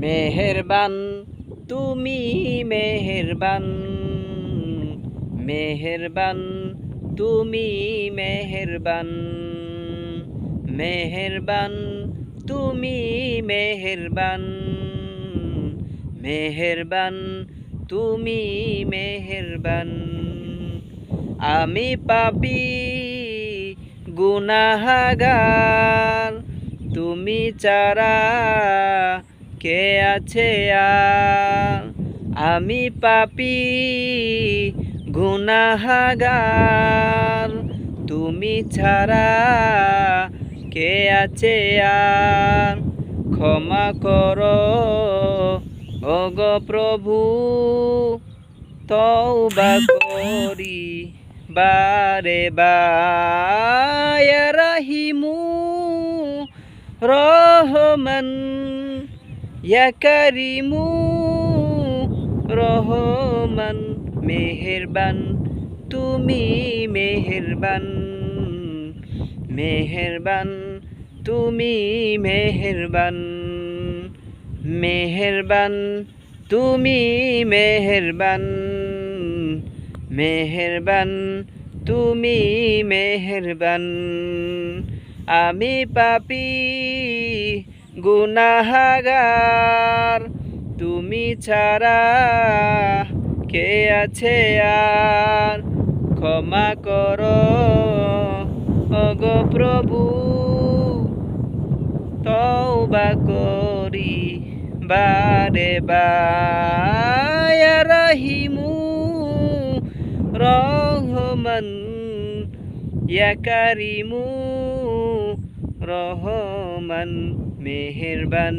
মেহেরবান তুমি মেহেরবান, মেহেরবান তুমি মেহেরবান, মেহেরবান তুমি মেহেরবান, মেহেরবান তুমি মেহেরবান। আমি পাপী গুনাহগার, তুমি ছাড়া কে আছে আর। আমি পাপী গুনাহগার, তুমি ছাড়া কে আছে আর। ক্ষমা করো ওগো প্রভু, তওবা করি বারে বার। ইয়া রাহিমু রহমান, ইয়া কারিমু রহমান। মেহেরবান তুমি মেহেরবান, মেহেরবান তুমি মেহেরবান, মেহেরবান তুমি মেহেরবান, মেহেরবান তুমি মেহেরবান। আমি পাপী গুনাহগার, তুমি ছাড়া কে আছে আর। ক্ষমা করো ওগো প্রভু, তওবা করি বারে বার। ইয়া রাহিমু রহমান, ইয়া কারিমু রহমান। মেহেরবান।